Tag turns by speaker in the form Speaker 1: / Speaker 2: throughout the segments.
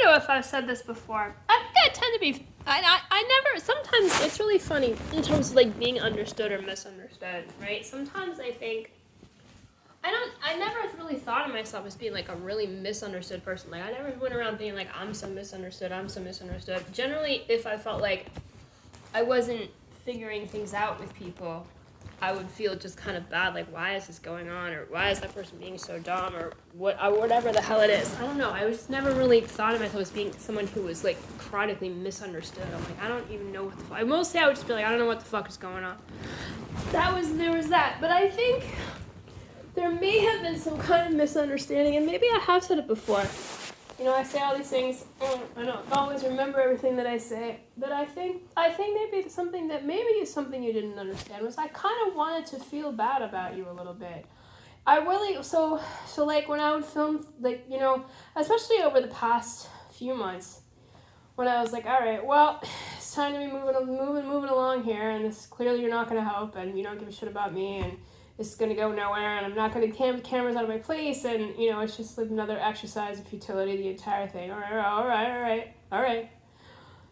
Speaker 1: know if I've said this before. I think I tend to be, I never, sometimes it's really funny in terms of like being understood or misunderstood, right? Sometimes I think, I never really thought of myself as being like a really misunderstood person. Like I never went around thinking like, I'm so misunderstood. Generally, if I felt like I wasn't figuring things out with people, I would feel just kind of bad, like, why is this going on, or why is that person being so dumb, or whatever the hell it is. I don't know. I just never really thought of myself as being someone who was, like, chronically misunderstood. I'm like, I don't even know what the fuck. Mostly I would just be like, I don't know what the fuck is going on. There was that. But I think there may have been some kind of misunderstanding, and maybe I have said it before. You know, I say all these things, I don't always remember everything that I say, but I think maybe it's something you didn't understand was I kind of wanted to feel bad about you a little bit. I really, so like when I would film, like, you know, especially over the past few months, when I was like, all right, well, it's time to be moving along here, and this clearly you're not going to help, and you don't give a shit about me, and it's going to go nowhere, and I'm not going to cameras out of my place, and, you know, it's just like another exercise of futility, the entire thing. All right.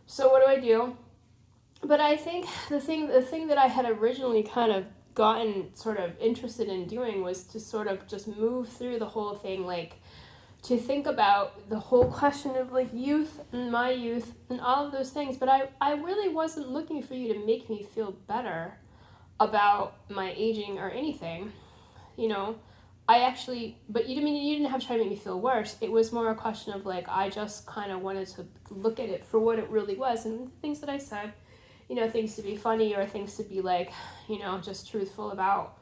Speaker 1: So what do? But I think the thing that I had originally kind of gotten sort of interested in doing was to sort of just move through the whole thing, like, to think about the whole question of, like, youth and my youth and all of those things, but I really wasn't looking for you to make me feel better about my aging or anything, you know. But you didn't have to try to make me feel worse. It was more a question of, like, I just kind of wanted to look at it for what it really was, and things that I said, you know, things to be funny or things to be, like, you know, just truthful about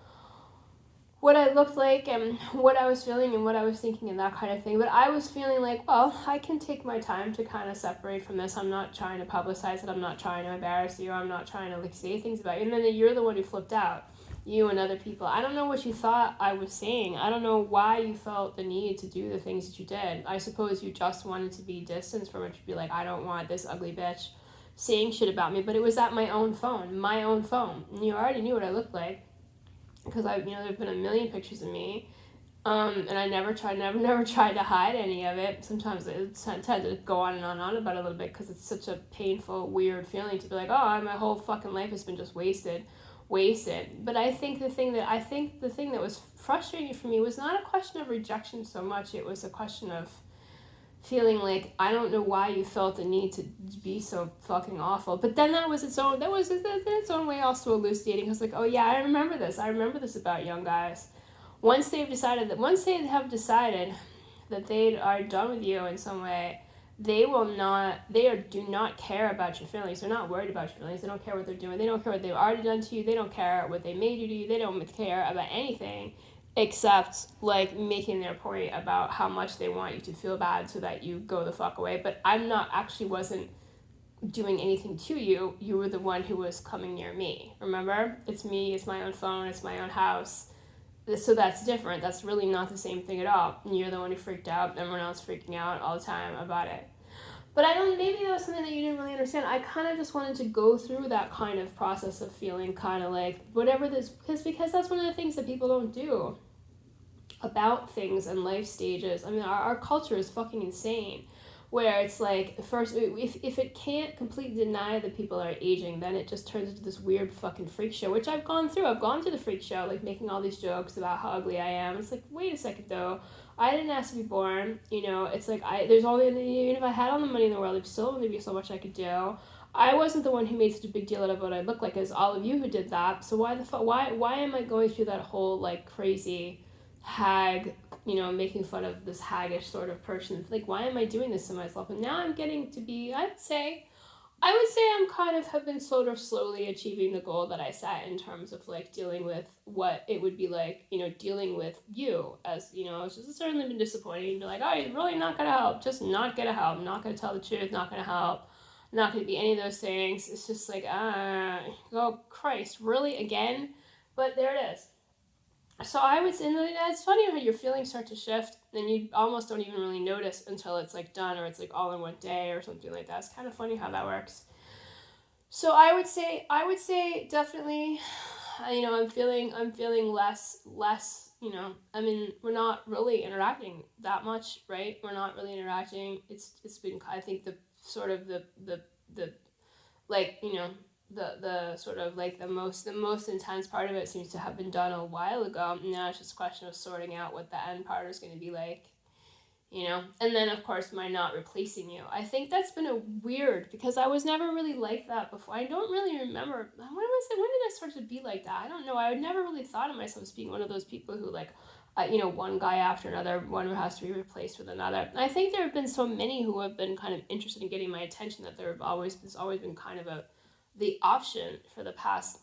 Speaker 1: what I looked like and what I was feeling and what I was thinking and that kind of thing. But I was feeling like, well, I can take my time to kind of separate from this. I'm not trying to publicize it. I'm not trying to embarrass you. I'm not trying to, like, say things about you. And then you're the one who flipped out, you and other people. I don't know what you thought I was saying. I don't know why you felt the need to do the things that you did. I suppose you just wanted to be distanced from it, to be like, I don't want this ugly bitch saying shit about me. But it was at my own phone. And you already knew what I looked like, because there've been a million pictures of me, and I never tried to hide any of it. Sometimes it tends to go on and on about it a little bit, because it's such a painful, weird feeling to be like, oh, my whole fucking life has been just wasted. But I think the thing that was frustrating for me was not a question of rejection so much. It was a question of feeling like, I don't know why you felt the need to be so fucking awful. But then that was its own way also elucidating. I was like, oh yeah, I remember this about young guys. Once they have decided that they are done with you in some way, do not care about your feelings. They're not worried about your feelings. They don't care what they're doing. They don't care what they've already done to you. They don't care what they made you do. They don't care about anything except, like, making their point about how much they want you to feel bad so that you go the fuck away. But wasn't doing anything to you. You were the one who was coming near me. Remember? It's me, it's my own phone, it's my own house. So that's different. That's really not the same thing at all. You're the one who freaked out. Everyone else freaking out all the time about it. But maybe that was something that you didn't really understand. I kind of just wanted to go through that kind of process of feeling kind of like whatever this, because that's one of the things that people don't do about things and life stages. I mean, our culture is fucking insane, where it's like, first, if it can't completely deny that people are aging, then it just turns into this weird fucking freak show, which I've gone through. I've gone through the freak show, like, making all these jokes about how ugly I am. It's like, wait a second, though. I didn't ask to be born, you know. It's like, even if I had all the money in the world, there'd still only be so much I could do. I wasn't the one who made such a big deal out of what I look like, as all of you who did that. So why am I going through that whole, like, crazy hag, you know, making fun of this haggish sort of person? Like, why am I doing this to myself? And now I'm getting to be, I would say I'm kind of have been sort of slowly achieving the goal that I set in terms of, like, dealing with what it would be like, you know, dealing with you, as, you know, it's just certainly been disappointing to be like, oh, you're really not going to help, just not going to help, not going to tell the truth, not going to help, not going to be any of those things. It's just like, oh, Christ, really, again? But there it is. So I would say, it's funny how your feelings start to shift, and you almost don't even really notice until it's, like, done, or it's, like, all in one day or something like that. It's kind of funny how that works. So I would say definitely, you know, I'm feeling less, I mean, we're not really interacting that much, right? We're not really interacting. It's been, I think, the sort of the like, the sort of like the most intense part of it seems to have been done a while ago. Now it's just a question of sorting out what the end part is going to be like. And then of course my not replacing you. I think that's been a weird, because I was never really like that before. I don't really remember when did I start to be like that. I don't know. I would never really thought of myself as being one of those people who like, one guy after another, one who has to be replaced with another. And I think there have been so many who have been kind of interested in getting my attention that there's always been kind of the option for the past,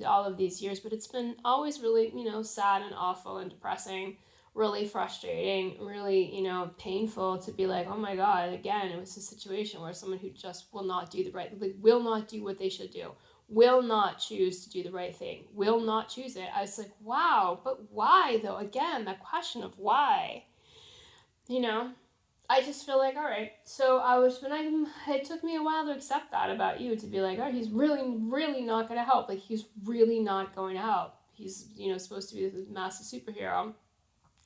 Speaker 1: all of these years. But it's been always really, sad and awful and depressing, really frustrating, really, painful to be like, oh my God, again, it was a situation where someone who just will not do the right, like, will not do what they should do, will not choose to do the right thing, will not choose it. I was like, wow, but why though? Again, that question of why, I just feel like, all right. So it took me a while to accept that about you, to be like, oh, he's really, really not going to help. Like, he's really not going to help. He's, supposed to be this massive superhero.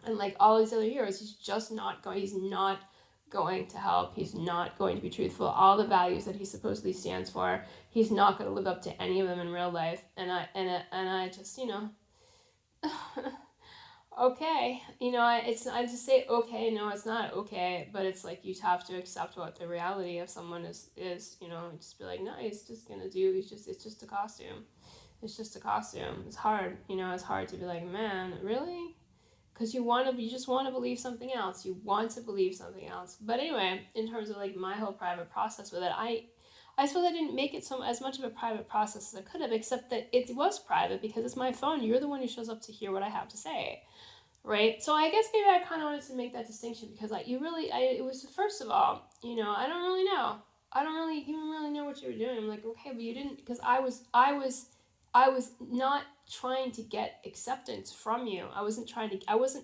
Speaker 1: And like all these other heroes, he's not going to help. He's not going to be truthful. All the values that he supposedly stands for, he's not going to live up to any of them in real life. And I just, okay, I just say okay. No, it's not okay, but it's like you have to accept what the reality of someone is. Just be like, no, it's just a costume. It's just a costume. It's hard, it's hard to be like, man, really? Because you just want to believe something else. You want to believe something else. But anyway, in terms of like my whole private process with it, I suppose I didn't make it as much of a private process as I could have, except that it was private because it's my phone. You're the one who shows up to hear what I have to say, right? So I guess maybe I kind of wanted to make that distinction because it was, first of all, I don't really know. I don't really even really know what you were doing. I'm like, okay, but you didn't, because I was not trying to get acceptance from you. I wasn't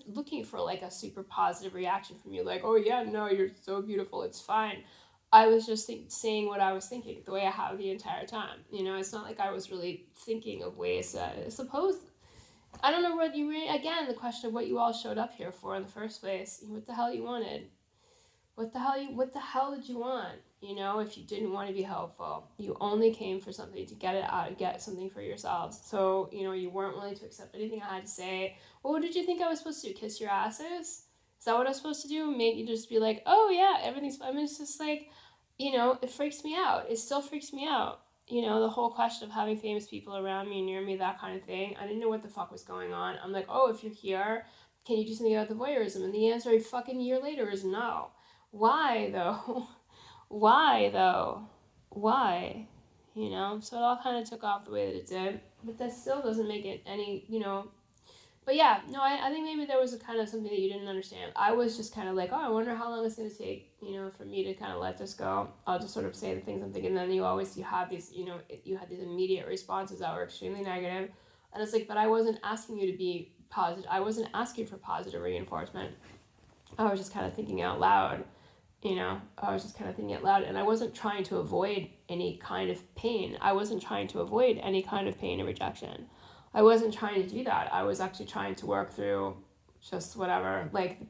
Speaker 1: looking for like a super positive reaction from you, like, oh yeah, no, you're so beautiful, it's fine. I was just saying what I was thinking, the way I have the entire time. It's not like I was really thinking of ways that, I suppose, I don't know what again, the question of what you all showed up here for in the first place, what the hell you wanted. What the hell did you want? If you didn't want to be helpful, you only came for something to get it out, get something for yourselves. So, you weren't willing to accept anything I had to say. Well, what did you think I was supposed to do? Kiss your asses? Is that what I was supposed to do? Make you just be like, oh yeah, everything's fine. I mean, it's just like, it freaks me out. It still freaks me out. The whole question of having famous people around me, near me, that kind of thing. I didn't know what the fuck was going on. I'm like, oh, if you're here, can you do something about the voyeurism? And the answer a fucking year later is no. Why though? Why though? Why? So it all kind of took off the way that it did, but that still doesn't make it any, but yeah, no, I think maybe there was a kind of something that you didn't understand. I was just kind of like, oh, I wonder how long it's going to take, for me to kind of let this go. I'll just sort of say the things I'm thinking, and then you have these, you had these immediate responses that were extremely negative, and it's like, but I wasn't asking you to be positive. I wasn't asking for positive reinforcement. I was just kind of thinking out loud. I was just kind of thinking out loud, and I wasn't trying to avoid any kind of pain. I wasn't trying to avoid any kind of pain or rejection. I wasn't trying to do that. I was actually trying to work through just whatever. Like,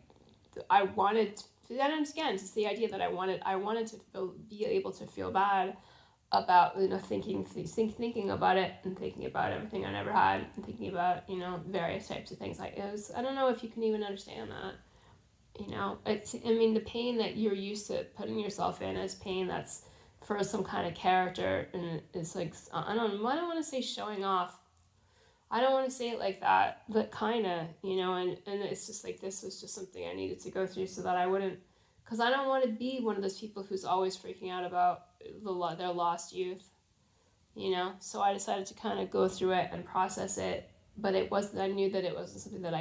Speaker 1: I wanted, and again, it's the idea that I wanted to be able to feel bad about, thinking about it and thinking about everything I never had and thinking about, various types of things. Like, it was, I don't know if you can even understand that. The pain that you're used to putting yourself in is pain that's for some kind of character, and it's like, I don't want to say showing off. I don't want to say it like that, but kind of, and it's just like, this was just something I needed to go through so that I wouldn't, because I don't want to be one of those people who's always freaking out about their lost youth, so I decided to kind of go through it and process it, but I knew that it wasn't something that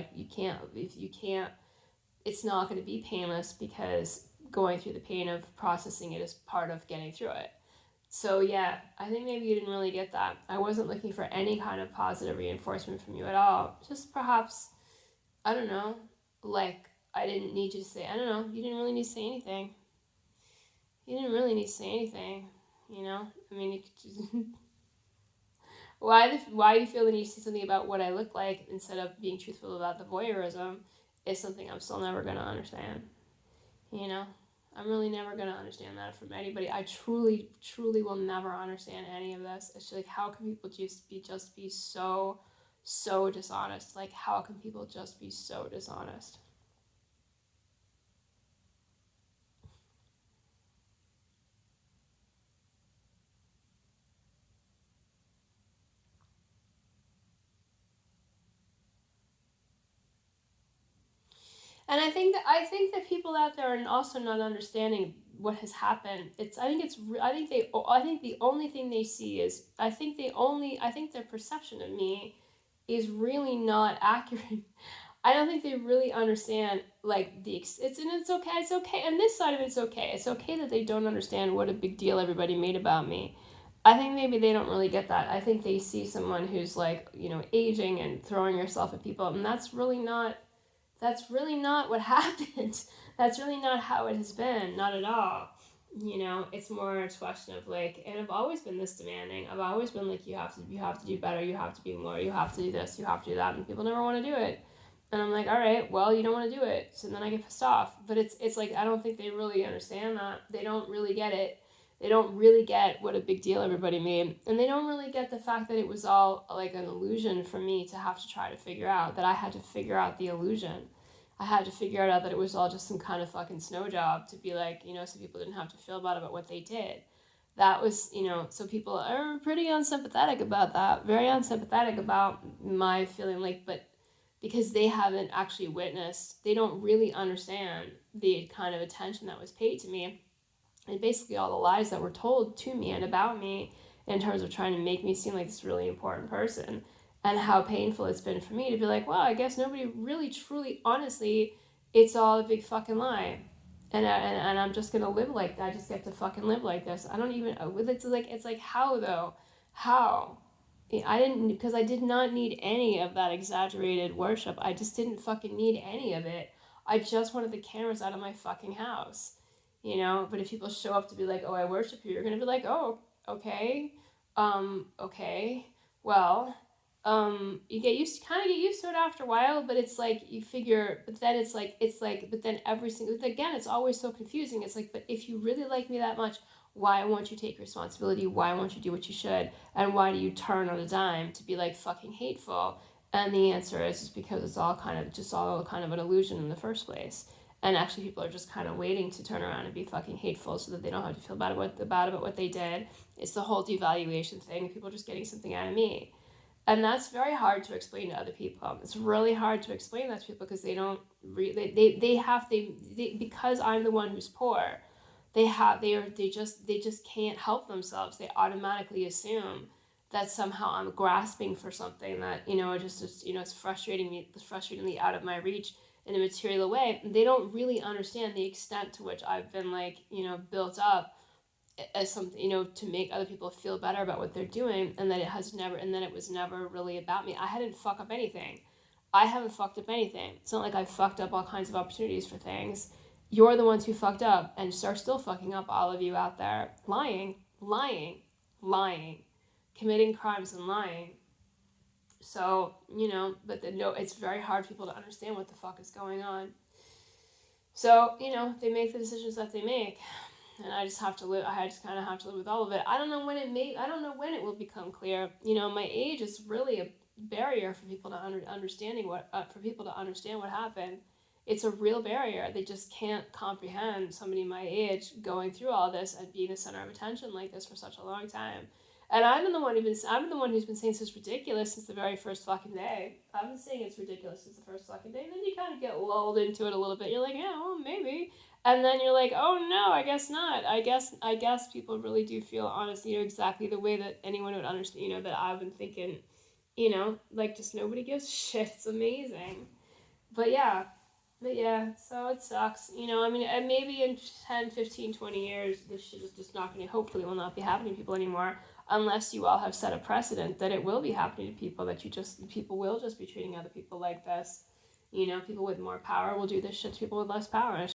Speaker 1: it's not going to be painless, because going through the pain of processing it is part of getting through it. So yeah, I think maybe you didn't really get that. I wasn't looking for any kind of positive reinforcement from you at all. Just perhaps, I don't know, like, I didn't need you to say, I don't know, you didn't really need to say anything. You didn't really need to say anything, you could just why do you feel the need to say something about what I look like instead of being truthful about the voyeurism is something I'm still never going to understand. You know? I'm really never going to understand that from anybody. I truly, truly will never understand any of this. It's just like, how can people just be so, so dishonest? Like, how can people just be so dishonest? And I think that people out there are also not understanding what has happened. I think the only thing they see is I think their perception of me is really not accurate. I don't think they really understand like it's okay, and this side of it's okay. It's okay that they don't understand what a big deal everybody made about me. I think maybe they don't really get that. I think they see someone who's like, aging and throwing yourself at people, and that's really not what happened. That's really not how it has been, not at all. It's more a question of like, and I've always been this demanding. I've always been like, you have to do better, you have to be more, you have to do this, you have to do that, and people never want to do it. And I'm like, all right, well, you don't want to do it, so then I get pissed off. But it's like I don't think they really understand that. They don't really get it. They don't really get what a big deal everybody made, and they don't really get the fact that it was all like an illusion for me to have to try to figure out. That I had to figure out the illusion. I had to figure out that it was all just some kind of fucking snow job to be like, so people didn't have to feel bad about what they did. That was, so people are pretty unsympathetic about that, very unsympathetic about my feeling like, but because they haven't actually witnessed, they don't really understand the kind of attention that was paid to me and basically all the lies that were told to me and about me in terms of trying to make me seem like this really important person, and how painful it's been for me to be like, wow, I guess nobody really truly honestly, it's all a big fucking lie. And I'm just gonna live like that. I just get to fucking live like this. I don't even. It's like how though, how? I didn't, because I did not need any of that exaggerated worship. I just didn't fucking need any of it. I just wanted the cameras out of my fucking house, But if people show up to be like, oh, I worship you, you're gonna be like, oh, okay, okay, well, you kind of get used to it after a while, but it's like you figure, but then but then every single, again, it's always so confusing. It's like, but if you really like me that much, why won't you take responsibility? Why won't you do what you should? And why do you turn on a dime to be like fucking hateful? And the answer is because it's all kind of an illusion in the first place. And actually, people are just kind of waiting to turn around and be fucking hateful so that they don't have to feel bad about what they did. It's the whole devaluation thing. People are just getting something out of me. And that's very hard to explain to other people. It's really hard to explain that to people because they don't because I'm the one who's poor. They just can't help themselves. They automatically assume that somehow I'm grasping for something that it's frustratingly out of my reach in a material way. They don't really understand the extent to which I've been built up as something, to make other people feel better about what they're doing, and that it was never really about me. I hadn't fucked up anything. I haven't fucked up anything. It's not like I fucked up all kinds of opportunities for things. You're the ones who fucked up and are still fucking up, all of you out there. Lying, committing crimes and lying. So, it's very hard for people to understand what the fuck is going on. So, they make the decisions that they make. And I just kind of have to live with all of it. I don't know when it will become clear. My age is really a barrier for people to understand what happened. It's a real barrier. They just can't comprehend somebody my age going through all this and being the center of attention like this for such a long time. And I'm the one who's been saying this is ridiculous since the very first fucking day. I've been saying it's ridiculous since the first fucking day. And then you kind of get lulled into it a little bit. You're like, yeah, well, maybe. And then you're like, oh no, I guess not. I guess people really do feel honest, exactly the way that anyone would understand, that I've been thinking, like just nobody gives a shit. It's amazing. But yeah, so it sucks. And maybe in 10, 15, 20 years, this shit is just not going to, hopefully will not be happening to people anymore, unless you all have set a precedent that it will be happening to people, that people will just be treating other people like this. People with more power will do this shit to people with less power.